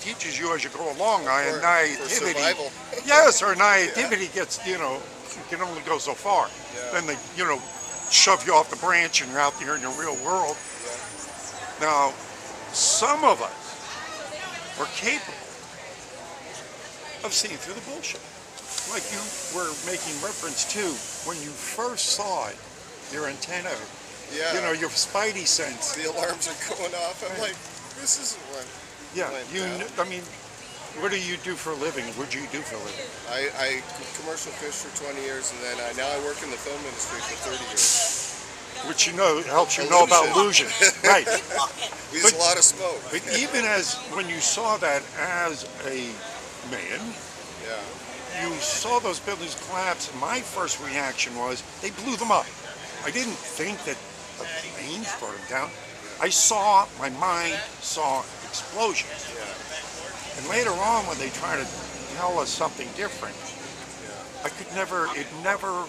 teaches you as you go along. For Naivety, survival. yes, or naivety gets, you can only go so far. Yeah. Then they, shove you off the branch and you're out there in the real world. Yeah. Now, some of us are capable of seeing through the bullshit. Like you were making reference to when you first saw it, your antenna, Yeah. your spidey sense. The alarms are going off. I'm like, this isn't what. Yeah, went down. what do you do for a living? What do you do for a living? I commercial fish for 20 years, and then now I work in the film industry for 30 years. Which helps you know about illusion. Right. There's a lot of smoke. But even when you saw that as a man, Yeah. you saw those buildings collapse, and my first reaction was they blew them up. I didn't think that the planes brought them down. My mind saw explosions. Yeah. And later on, when they try to tell us something different, Yeah. it never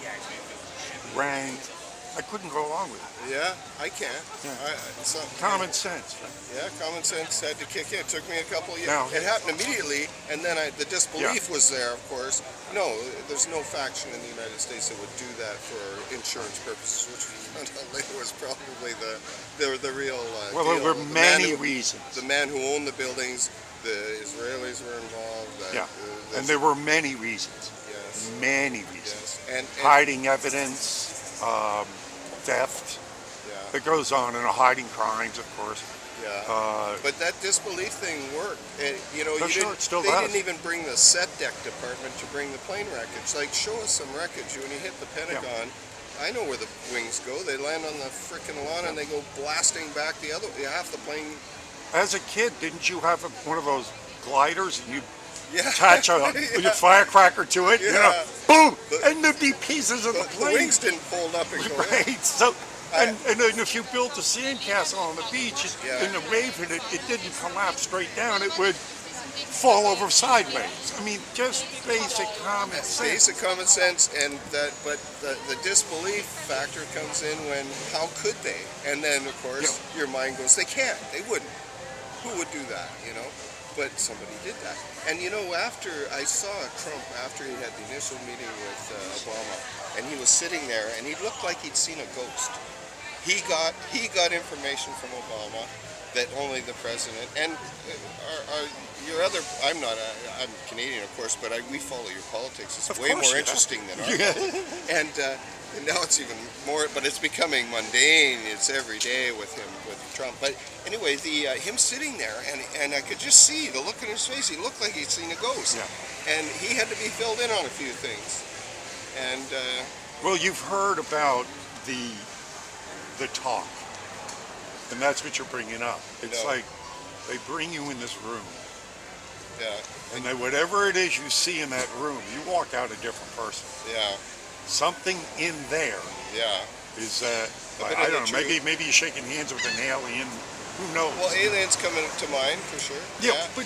rang. I couldn't go along with it. Yeah, I can't. Yeah. Common Common sense. Right? Yeah, common sense had to kick in. It took me a couple of years. Now- It happened immediately, and then the disbelief was there, of course. No, there's no faction in the United States that would do that for insurance purposes, which we found out later was probably the real Well, deal. there were The many man who- reasons. The man who owned the buildings, the Israelis were involved. Yeah, and there were many reasons. Yes, Many reasons. yes. And Hiding evidence, theft. yeah, That goes on, and hiding crimes, of course. yeah. But that disbelief thing worked. It They didn't even bring the set deck department to bring the plane wreckage. Like, show us some wreckage. When you hit the Pentagon, I know where the wings go. They land on the frickin' lawn and they go blasting back the other. Half the plane. As a kid, didn't you have one of those gliders and you Yeah. attach a firecracker to it? Yeah. Boom! And there'd be pieces of the The plane. wings didn't fold up and go in. Right. So, and then if you built a sandcastle on the beach in the wave and it didn't collapse straight down, it would fall over sideways. I mean, just basic common sense. Basic common sense, but the disbelief factor comes in when how could they? And then of course your mind goes, they can't, they wouldn't. Who would do that? But somebody did that. And after I saw Trump, after he had the initial meeting with Obama, and he was sitting there, and he looked like he'd seen a ghost. He got information from Obama that only the president and your other. I'm Canadian, of course, but we follow your politics. It's way more interesting than ours. And now it's even more, but it's becoming mundane. It's every day with him, with Trump. But anyway, him sitting there, and I could just see the look on his face. He looked like he'd seen a ghost, and he had to be filled in on a few things. And well, you've heard about the talk, and that's what you're bringing up. It's like they bring you in this room, and then whatever it is you see in that room, you walk out a different person. Yeah. Something in there. Yeah. Is I don't know. Maybe you're shaking hands with an alien. Who knows? Well, aliens coming to mind for sure. Yeah, but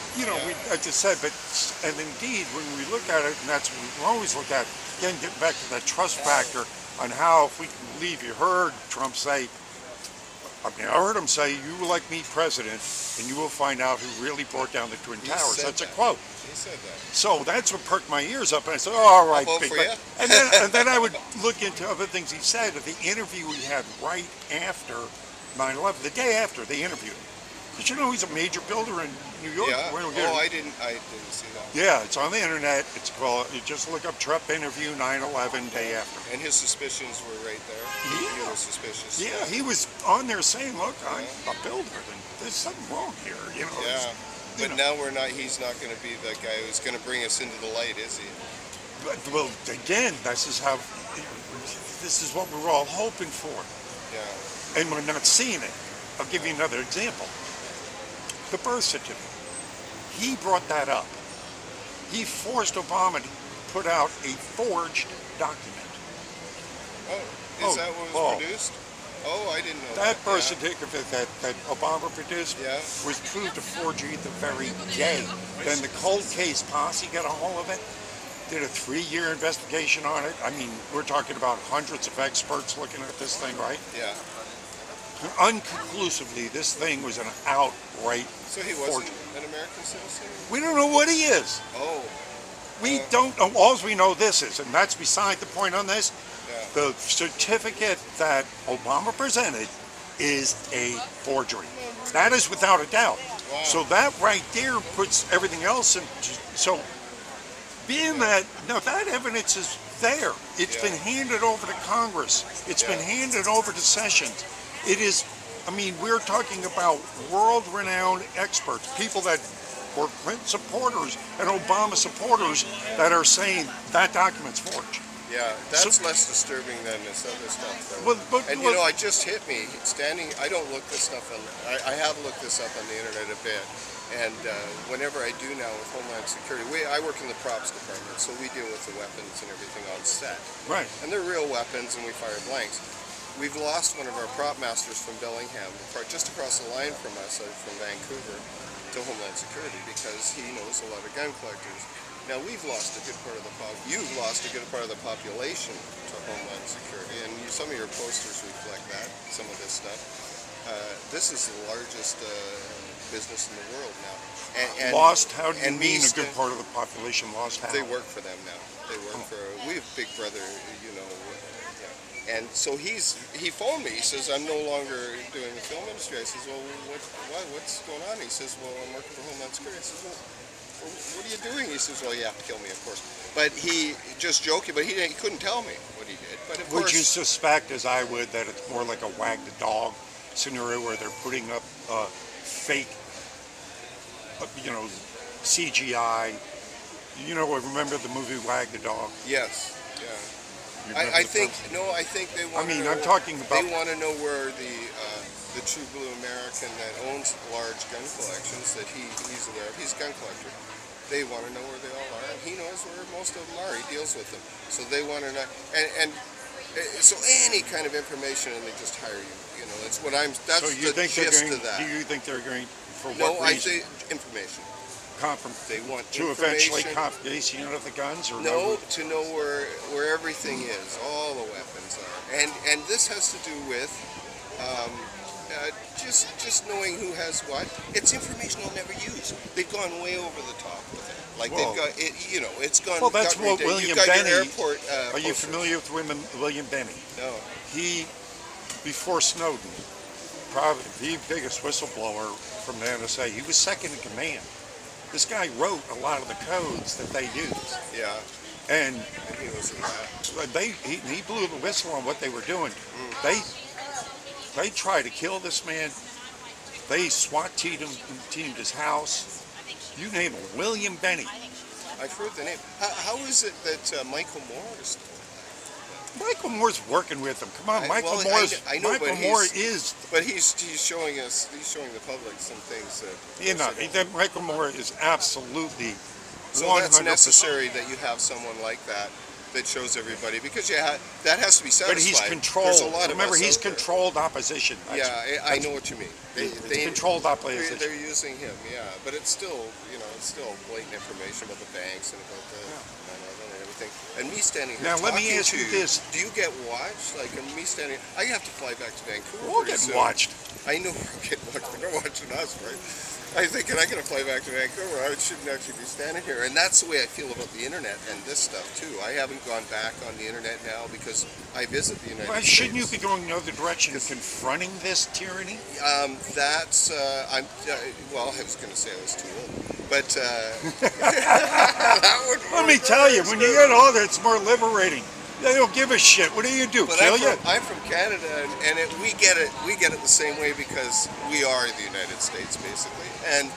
I just said, and indeed, when we look at it, and that's what we always look at. Again, getting back to that trust factor on how, if we can believe, you heard Trump say. I heard him say, "You will like me president, and you will find out who really brought down the Twin Towers." That's a quote. He said that. So that's what perked my ears up, and I said, "Oh, all right, I'll vote big for guy." you. And then I would look into other things he said. At the interview we had right after 9/11, the day after they interviewed him. Did you know he's a major builder in New York? Yeah. Oh, I didn't see that. Yeah, it's on the internet. It's called. You just look up Trump interview 9/11 day after. And his suspicions were right there. Yeah. He was suspicious. Yeah, he was on there saying, "Look, I'm a builder, and there's something wrong here." Yeah. But now he's not going to be the guy who's going to bring us into the light, is he? But, well, again, this is what we're all hoping for. Yeah. And we're not seeing it. I'll give you another example. The birth certificate. He brought that up. He forced Obama to put out a forged document. Oh, is that what was produced? Oh, I didn't know that. That birth certificate that Obama produced was proved a forgery the very day. Then the cold case posse got a hold of it, did a 3-year investigation on it. I mean, we're talking about hundreds of experts looking at this thing, right? Yeah. unconclusively, this thing was an outright So he wasn't forgery. an American citizen? We don't know what he is. Oh, We don't know. All we know this is, and that's beside the point on this, yeah. the certificate that Obama presented is a forgery. That is without a doubt. Wow. So that right there puts everything else in. So being that, no, that evidence is there. It's Yeah. been handed over to Congress. It's been handed over to Sessions. It is, I mean, we're talking about world-renowned experts, people that were Clinton supporters and Obama supporters that are saying that document's forged. Yeah, that's less disturbing than this other stuff, though. And you know, it just hit me standing. I don't look this stuff on. I have looked this up on the internet a bit, and whenever I do now with Homeland Security, I work in the props department, so we deal with the weapons and everything on set. Right. And they're real weapons, and we fire blanks. We've lost one of our prop masters from Bellingham, just across the line from us, from Vancouver, to Homeland Security, because he knows a lot of gun collectors. Now, we've lost a good part of the you've lost a good part of the population to Homeland Security, and some of your posters reflect that, some of this stuff. This is the largest business in the world now. And lost? How do you mean a good stand- part of the population lost? How? They work for them now. They work for, we have Big Brother, you know. Yeah. And so he phoned me. He says, I'm no longer doing the film industry. I says, well, what's going on? He says, well, I'm working for Homeland Security. I says, well, what are you doing? He says, well, you have to kill me, of course. But he, just joking, but he couldn't tell me what he did. But of Would course, you suspect, as I would, that it's more like a wag the dog scenario where they're putting up fake, you know, CGI? You know, remember the movie Wag the Dog? yes, yeah. You remember I the think first- no. I think they want. I mean, to know, I'm talking about. They want to know where the true blue American that owns large gun collections that he's aware of. He's a gun collector. They want to know where they all are, and he knows where most of them are. He deals with them, so they want to know. And so any kind of information, and they just hire you. You know, that's what I'm. That's So you the think they're gist going? of that. Do you think they're going for No, what I reason? say information. They want to eventually information. confiscation of the guns, or No, to know where everything is, all the weapons are, and this has to do with just knowing who has what. It's information they'll never use. They've gone way over the top with it. Like Whoa. they've got it, you know, it's gone. Well, that's what you've William got Benny. Your airport, Are you posters. familiar with William Benny? No. He, before Snowden, probably the biggest whistleblower from the NSA. He was second in command. This guy wrote a lot of the codes that they use, Yeah. and And he was in that. he blew the whistle on what they were doing. They tried to kill this man. They SWAT teamed his house. You name it, William Benny. I've heard the name. How is it that Michael Moore is still? Michael Moore's working with him. Come on, Michael well, Moore's. I know, Michael but Moore is. But he's showing us. He's showing the public some things that. You know, that Michael Moore is absolutely. So 100%. that's necessary that you have someone like that shows everybody, because that has to be satisfied. But he's controlled. There's a lot of Remember, us he's out there. controlled opposition. Yeah, I know what you mean. It's controlled opposition. They're using him, yeah, but it's still, it's still blatant information about the banks and about the 9/11 and everything. And me standing here Now, let me talking ask to you this. Do you get watched? Like, me standing, I have to fly back to Vancouver. We're all pretty getting soon. watched. I know we're getting watched, but they're watching us, right? I think, and I gotta fly back to Vancouver. I shouldn't actually be standing here, and that's the way I feel about the internet and this stuff too. I haven't gone back on the internet now because I visit the United Why States. shouldn't you be going the other direction, confronting this tyranny? Well, I was gonna say I was too old, but that would Let me work tell you, very when you good. get older, it's more liberating. They don't give a shit. What do you do? But Kill you? I'm from Canada, and we get it the same way because we are the United States, basically, and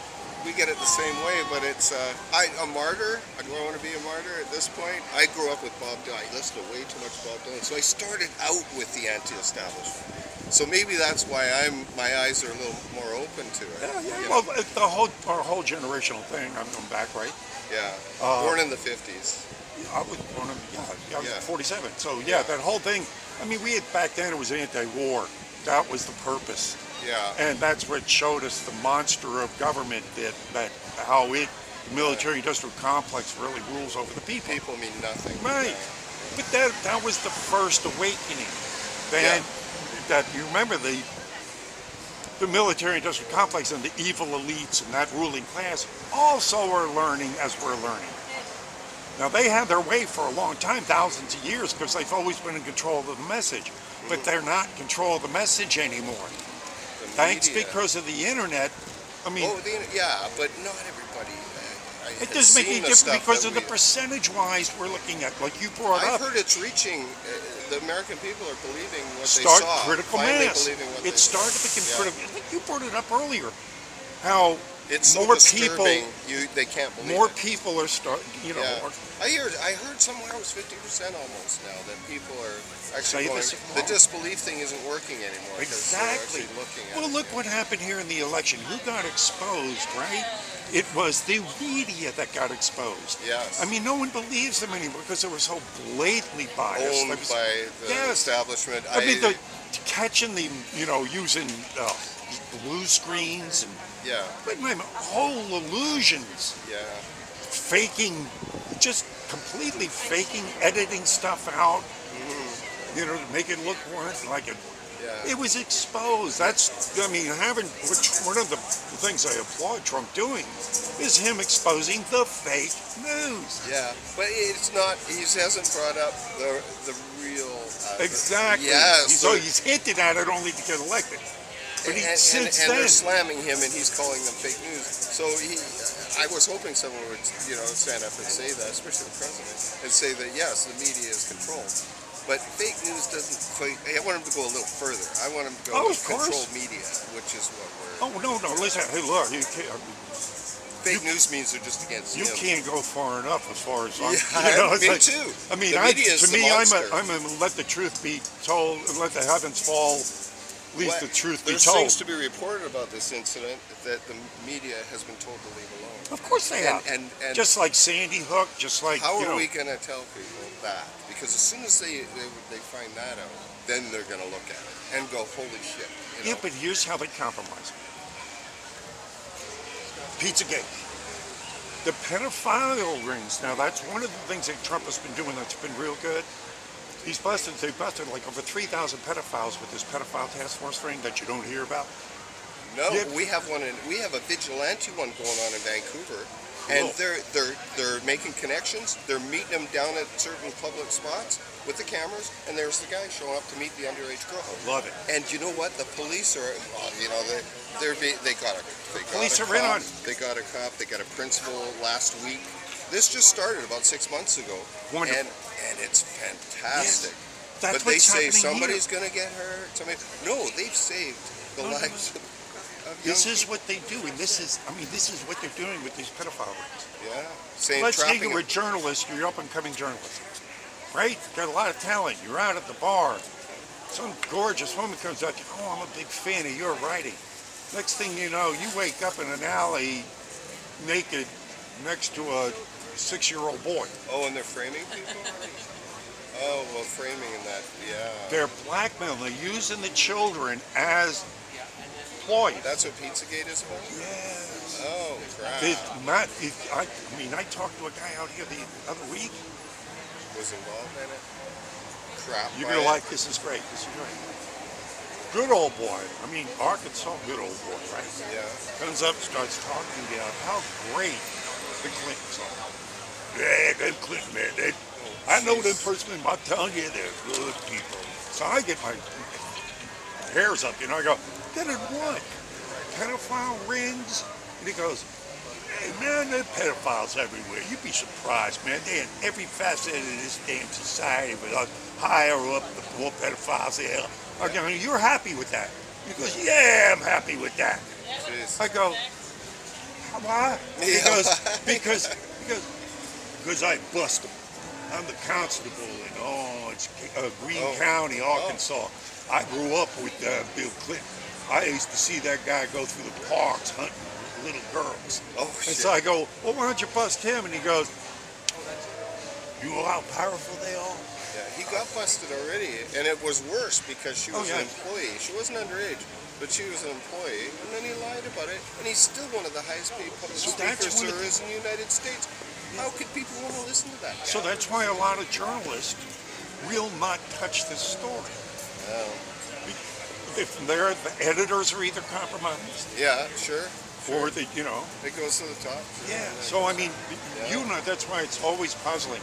we get it the same way. But it's a martyr. Do I want to be a martyr at this point? I grew up with Bob Dylan. I listened to way too much Bob Dylan, so I started out with the anti-establishment. So maybe that's why my eyes are a little more open to it. Yeah. you Well, know? our whole generational thing. I'm going back, right? Yeah. Born in the 50s. I was born in, I was Yeah. 47. So yeah, that whole thing. I mean, we had back then. It was anti-war. That was the purpose. Yeah. And that's what showed us the monster of government that how the military-industrial complex really rules over the people. People mean nothing. Right. But that was the first awakening. Then that you remember the the military-industrial complex and the evil elites and that ruling class also are learning as we're learning. Now, they had their way for a long time, thousands of years, because they've always been in control of the message. But they're not in control of the message anymore. Thanks because of the internet. I mean, yeah, but not everybody. It doesn't make any difference because of the percentage-wise we're looking at, like you brought up. I've heard it's reaching. The American people are believing what they Start saw. critical mass. It started to critical. I think you brought it up earlier. How it's more so people, they can't believe more it. people are starting. You know, I heard somewhere it was 50% almost now that people are actually going. The Wrong. disbelief thing isn't working anymore. Exactly. Well, look what happened here in the election. Who got exposed, right? It was the media that got exposed. Yes. I mean, no one believes them anymore because they were so blatantly biased. Owned by the establishment. I mean, catching the, using blue screens and whole illusions. Yeah. Faking, just completely faking, editing stuff out. To make it look worse like it. Yeah. It was exposed. That's, I mean, one of the things I applaud Trump doing is him exposing the fake news. Yeah, but it's not, he hasn't brought up the real. Exactly. Yes. He's hinted at it only to get elected. But and they're slamming him and he's calling them fake news. So I was hoping someone would, stand up and say that, especially the president, and say that yes, the media is controlled. But fake news doesn't quite. I want him to go a little further. I want him to go control media, which is what we're. Oh no! Listen, hey, look, you can't. Fake news means they're just against you. You can't go far enough as far as me too. I mean, I'm a let the truth be told, let the heavens fall. At least the truth be told. There seems to be reported about this incident that the media has been told to leave alone. Of course they have. And just like Sandy Hook, just like how are we going to tell people that? Because as soon as they find that out, then they're going to look at it and go, holy shit. Yeah, but here's how they compromise. Pizzagate. The pedophile rings. Now, that's one of the things that Trump has been doing that's been real good. They busted like over 3,000 pedophiles with this pedophile task force thing that you don't hear about. No, we have one. We have a vigilante one going on in Vancouver, and they're making connections. They're meeting them down at certain public spots with the cameras, and there's the guy showing up to meet the underage girl. Love it. And you know what? The police are, they got a cop. They got a cop. They got a principal last week. This just started about 6 months ago. Wonderful. And it's fantastic. Yes. That's but they say somebody's going to get hurt. No, they've saved the lives of this is what they do, and this is what they're doing with these pedophile rings. Yeah. Let's say you're a journalist, you're up and coming journalist, right? Got a lot of talent. You're out at the bar. Some gorgeous woman comes up to you. Oh, I'm a big fan of your writing. Next thing you know, you wake up in an alley naked next to a 6-year-old boy. Oh, and they're framing people? Oh, well, framing and that, yeah. They're blackmailing. They're using the children as ploy. That's what Pizzagate is about? Yes. Oh, crap. I talked to a guy out here the other week. Was involved in it? Crap. You're going to like this. Is great. This is great. Good old boy. I mean, Arkansas, good old boy, right? Yeah. Comes up, starts talking about how great the Clintons are. Yeah, them Clinton, man. I know them personally. I'm telling you, they're good people. So I get my hairs up, I go, then it what? Pedophile rings? And he goes, hey, man, there are pedophiles everywhere. You'd be surprised, man. They're in every facet of this damn society with us higher up, the more pedophiles there. I go, you're happy with that? He goes, yeah, I'm happy with that. Jeez. I go, why? He goes, because I bust them. I'm the constable in Greene County, Arkansas. I grew up with Bill Clinton. I used to see that guy go through the parks hunting little girls. Oh, and shit. so I go, well, why don't you bust him? And he goes, you know how powerful they are? Yeah, he got busted already, and it was worse because she was an employee. She wasn't underage, but she was an employee, and then he lied about it, and he's still one of the highest paid public speakers there is in the United States. How could people want to listen to that guy? So that's why a lot of journalists will not touch this story. if they're, the editors are either compromised Yeah, sure. or they, you know. It goes to the top. Sure. Yeah. So I mean, Yeah. you know, that's why it's always puzzling,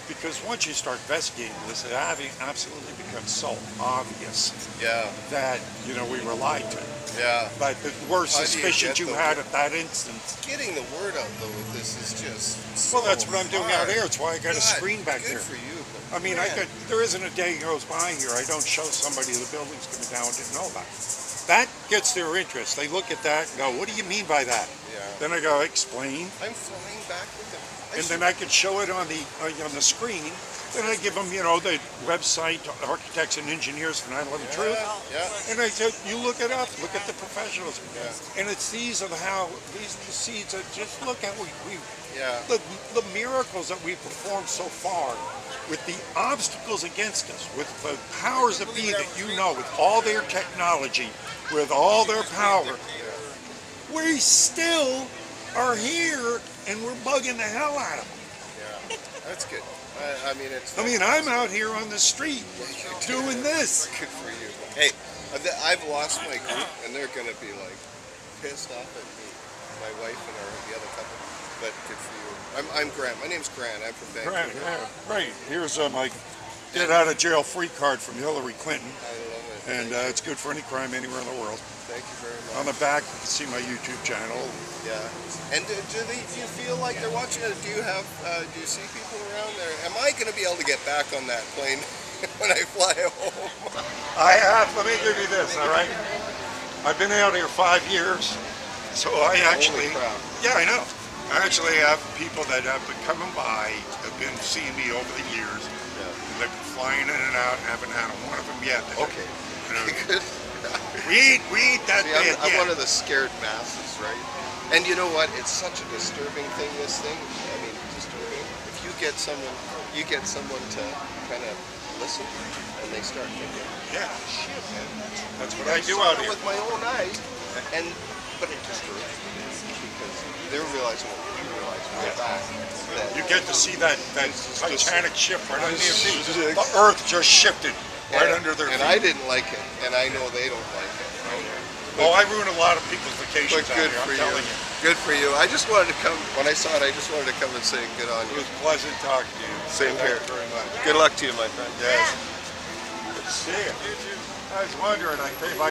because once you start investigating this, it absolutely becomes so obvious Yeah, that you know we were lied to. yeah. But the worst How do you suspicions get you the- had at that instance. Getting the word out though with this is just Well, so that's what I'm doing out hard. here. It's why I got a God, screen back good there. for you. I mean, Man. there isn't a day goes by here I don't show somebody the building's coming down and didn't know about it. That gets their interest. They look at that and go, "What do you mean by that?" Yeah. Then I go, "Explain," I'm flying back with them. and then I can show it on the screen. Then I give them, you know, the website, Architects and Engineers for 9/11 Truth, Yeah. and I said, "You look it up. Look at the professionals." Yeah. And it's these are the seeds that just look at we Yeah. the miracles that we performed so far, with the obstacles against us, with the powers that be that you know, with all their technology, with all their power, we still are here and we're bugging the hell out of them. Yeah. That's good. I mean, it's. I mean, I'm out here on the street doing this. Good for you. Hey, I've lost my group, and they're gonna be like pissed off at me, my wife and the other couple. But good for you. I'm Grant. My name's Grant. I'm from Vancouver. Right, yeah, right. Here's my get out of jail free card from Hillary Clinton, I love it. and it's good for any crime anywhere in the world. Thank you very much. On the back, you can see my YouTube channel. Yeah. And do you feel like they're watching it? Do you see people around there? Am I going to be able to get back on that plane when I fly home? I have. Let me give you this. All right. I've been out here 5 years, so I actually. Holy crap. Yeah, I know. I actually have people that have been coming by, have been seeing me over the years. Yeah. And they've been flying in and out. Haven't had one of them yet. Okay. You know, Good. we ain't that See, bad I'm yet. one of the scared masses, right? And you know what? It's such a disturbing thing, this thing. I mean, disturbing. If you get someone to kind of listen, and they start thinking, Yeah. shit, man. That's what I I do saw out it here. with my own eyes, but it disturbs me because they're realizing what we realize way back. That You get to see that Just- Titanic ship right under your feet. just- The Earth just shifted right under their and feet. I didn't like it, and I know they don't like it. Oh, I ruin a lot of people's vacations But out good here, for I'm you. telling you. Good for you. I just wanted to come, when I saw it, I just wanted to come and say good on It you. was pleasant talking to you. Same Thank here. you very much. Good luck to you, my friend. Yes. Good to see you. I was wondering, if I